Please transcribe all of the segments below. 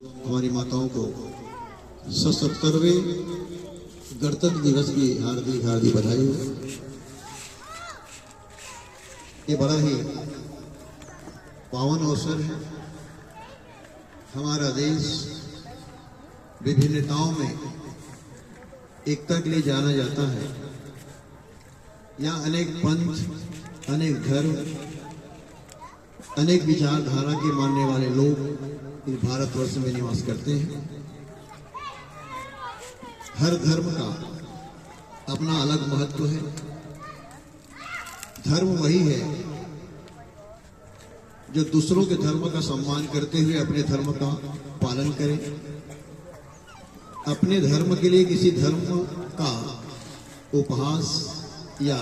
हमारी माताओं को 77वें गणतंत्र दिवस की हार्दिक हार्दिक बधाई हो। ये बड़ा ही पावन अवसर है। हमारा देश विभिन्नताओं में एकता के लिए जाना जाता है। यहाँ अनेक पंथ, अनेक धर्म, अनेक विचारधारा के मानने वाले लोग इस भारतवर्ष में निवास करते हैं। हर धर्म का अपना अलग महत्व है। धर्म वही है जो दूसरों के धर्म का सम्मान करते हुए अपने धर्म का पालन करे। अपने धर्म के लिए किसी धर्म का उपहास या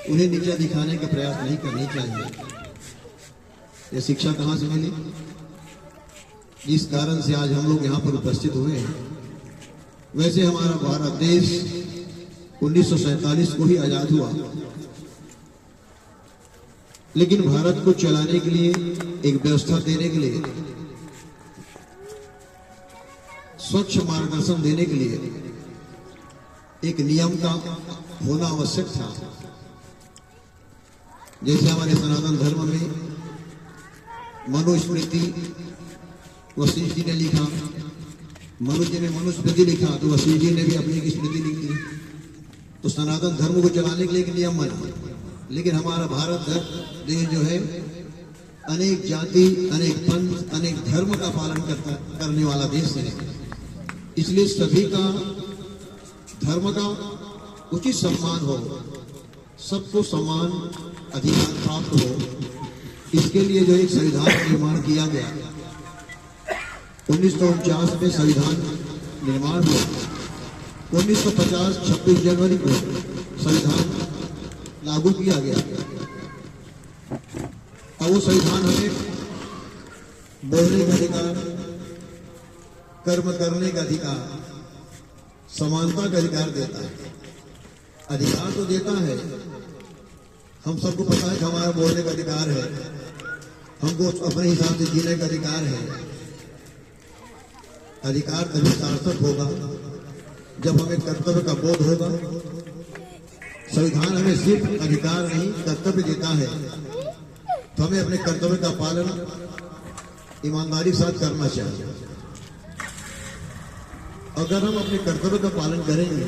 उन्हें नीचा दिखाने का प्रयास नहीं करनी चाहिए। यह शिक्षा कहां से मिली? जिस कारण से आज हम लोग यहाँ पर उपस्थित हुए हैं। वैसे हमारा भारत देश 1947 को ही आजाद हुआ, लेकिन भारत को चलाने के लिए, एक व्यवस्था देने के लिए, स्वच्छ मार्गदर्शन देने के लिए एक नियम का होना आवश्यक था। जैसे हमारे सनातन धर्म में मनुस्मृति वशिष्ठ जी ने लिखा, मनुष्य जी ने मनुस्मृति लिखा, तो वशिष्ठ जी ने भी अपनी की स्मृति लिख दी। तो सनातन धर्म को चलाने के लिए एक नियम बना। लेकिन हमारा भारत देश जो है अनेक जाति, अनेक पंथ, अनेक धर्म का पालन करने वाला देश है। इसलिए सभी का धर्म का उचित सम्मान हो, सबको समान अधिकार प्राप्त हो। इसके लिए जो एक संविधान का निर्माण किया गया, 1949 में संविधान निर्माण हुआ। 1950 26 जनवरी को संविधान लागू किया गया। अब वो संविधान हमें बोलने का अधिकार, कर्म करने का अधिकार, समानता का अधिकार देता है। अधिकार तो देता है, हम सबको पता है कि हमारा बोलने का अधिकार है, हमको अपने हिसाब से जीने का अधिकार है। अधिकार तभी सार्थक होगा जब हमें कर्तव्य का बोध होगा। संविधान हमें सिर्फ अधिकार नहीं, कर्तव्य देता है, तो हमें अपने कर्तव्य का पालन ईमानदारी के साथ करना चाहिए। अगर हम अपने कर्तव्य का पालन करेंगे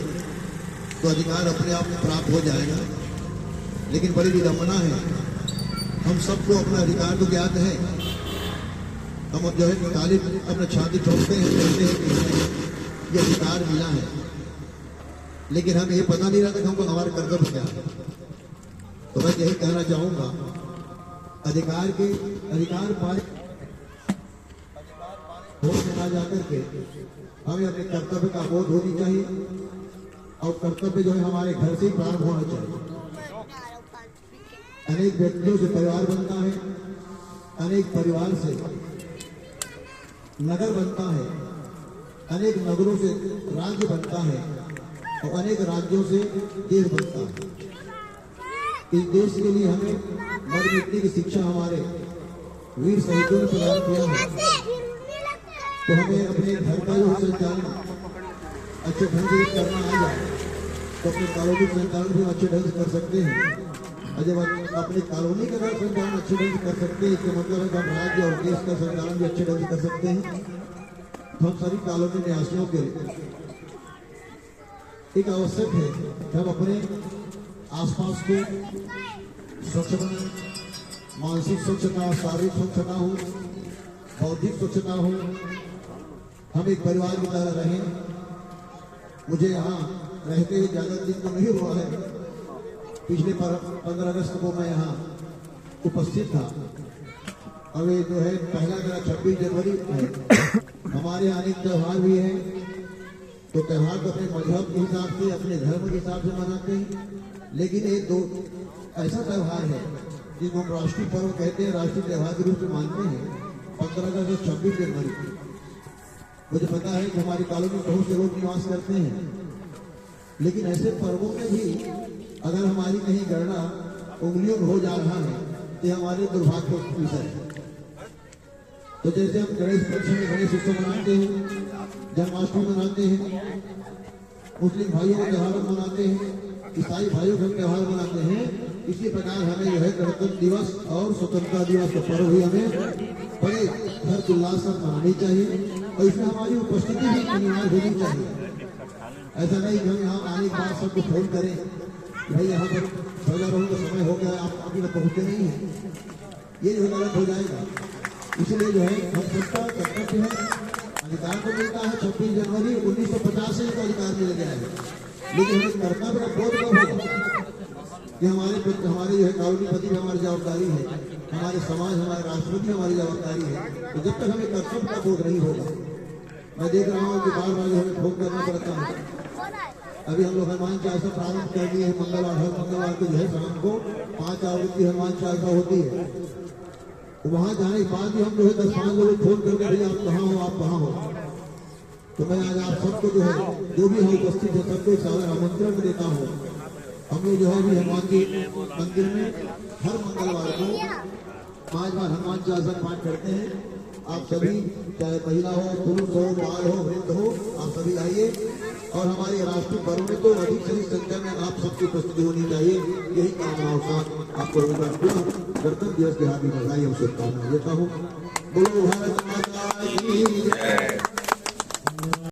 तो अधिकार अपने आप प्राप्त हो जाएगा। लेकिन बड़ी विडंबना है, हम सबको अपना अधिकार तो ज्ञात है, हम जो है ताली अपने छाती ठोकते हैं, कहते हैं कि ये अधिकार मिला है, लेकिन हमें ये पता नहीं रहता कि हमको हमारे कर्तव्य क्या है। तो मैं यही कहना चाहूंगा, अधिकार पाए ना जाकर के हमें अपने कर्तव्य का बोध होनी चाहिए। और कर्तव्य जो है हमारे घर से ही प्रारंभ होना चाहिए। अनेक व्यक्तियों से परिवार बनता है, अनेक परिवार से नगर बनता है, अनेक नगरों से राज्य बनता है, और अनेक राज्यों से देश बनता है। इस देश के लिए हमें मर मिटने की शिक्षा हमारे वीर शहीदों ने प्रदान किया है। तो हमें अपने घर का जो संचालन अच्छे ढंग से करना आ जाए तो अपने कॉलोनी संचालन भी अच्छे ढंग से कर सकते हैं। और जब अपनी कॉलोनी का संचालन अच्छे ढंग से कर सकते हैं, इसका मतलब है कि हम राज्य और देश का संचालन भी अच्छे ढंग से कर सकते हैं। तो हम सभी कॉलोनी निवासियों के एक आवश्यक है कि हम अपने आसपास को स्वच्छ बनाएं। मानसिक स्वच्छता, शारीरिक स्वच्छता हो, बौद्धिक स्वच्छता हो, हम एक परिवार की तरह रहें। मुझे यहाँ रहते हुए ज्यादा दिन तो नहीं हुआ है। पिछले 15 अगस्त को मैं यहाँ उपस्थित था। अब ये जो है पहला मेरा 26 जनवरी है। हमारे यहाँ अनेक त्यौहार भी है, तो त्यौहार को अपने मजहब के हिसाब से, अपने धर्म के हिसाब से मनाते हैं। लेकिन एक दो ऐसा त्यौहार है जिसको हम राष्ट्रीय पर्व कहते हैं, राष्ट्रीय त्यौहार के रूप में मानते हैं। 15 अगस्त और 26 जनवरी मुझे पता है कि हमारी कॉलोनी में बहुत से लोग निवास करते हैं, लेकिन ऐसे पर्वों में भी अगर हमारी कहीं गणना उंगलियों में हो जा रहा है तो हमारे दुर्भाग्य विषय है। तो जैसे हम गणेश पक्ष में गणेश उत्सव मनाते हैं, जन्माष्टमी मनाते हैं, मुस्लिम भाइयों का त्योहार मनाते हैं, ईसाई भाइयों का त्योहार मनाते हैं, इसी प्रकार हमें जो है गणतंत्र दिवस और स्वतंत्रता दिवस का पर्व भी हमें बड़े हर्षोल्लास से मनानी चाहिए और इसमें हमारी उपस्थिति भी अनिवार्य होनी चाहिए। ऐसा नहीं कि हम यहाँ आने के बाद सबको फोन करें भाई यहाँ पर सजा रहूँ का समय हो गया, आप अभी तक पहुँचते नहीं है, ये जो गलत हो जाएगा। इसलिए जो है हम सबका कर्तव्य है, अधिकार को मिलता है 26 जनवरी 1950 से इसका अधिकार मिल गया है, लेकिन हमें कर्तव्य का बोध कब होगा कि हमारे जो है काउंटीपति भी हमारी जवाबदारी है, हमारे समाज हमारे राष्ट्रपति हमारी जवाबदारी है। तो जब तक हमें कर्तव्य का बोध नहीं होगा, मैं देख रहा हूँ कि बार बार हमें फोन करना पड़ता है। अभी हम लोग हनुमान चालीसा प्रारंभ कर दिए हैं, मंगलवार हर मंगलवार को जो है शाम को 5 आवृत्ति हनुमान चालीसा होती है। तो वहां जाने के बाद भी हम जो है 10-5 लोग फोन करके भैया आप कहाँ हो, आप कहाँ हो। तो मैं आज आप सबको जो है जो भी है उपस्थित है सबको एक सारा आमंत्रण देता हूँ। हम लोग जो है अभी हनुमान जी मंदिर में हर मंगलवार को 5 बार हनुमान चालीसा पाठ करते हैं। आप सभी चाहे महिला हो, पुरुष हो, बाल हो, वृद्ध हो, आप सभी आइए और हमारे राष्ट्रीय पर्व में तो अधिक से अधिक संख्या में आप सबकी उपस्थिति होनी चाहिए। यही कामनाओं का आपको गणतंत्र दिवस की हार्दिक बधाई और शुभकामनाएं देता हूँ। बोलो भारत माता की जय।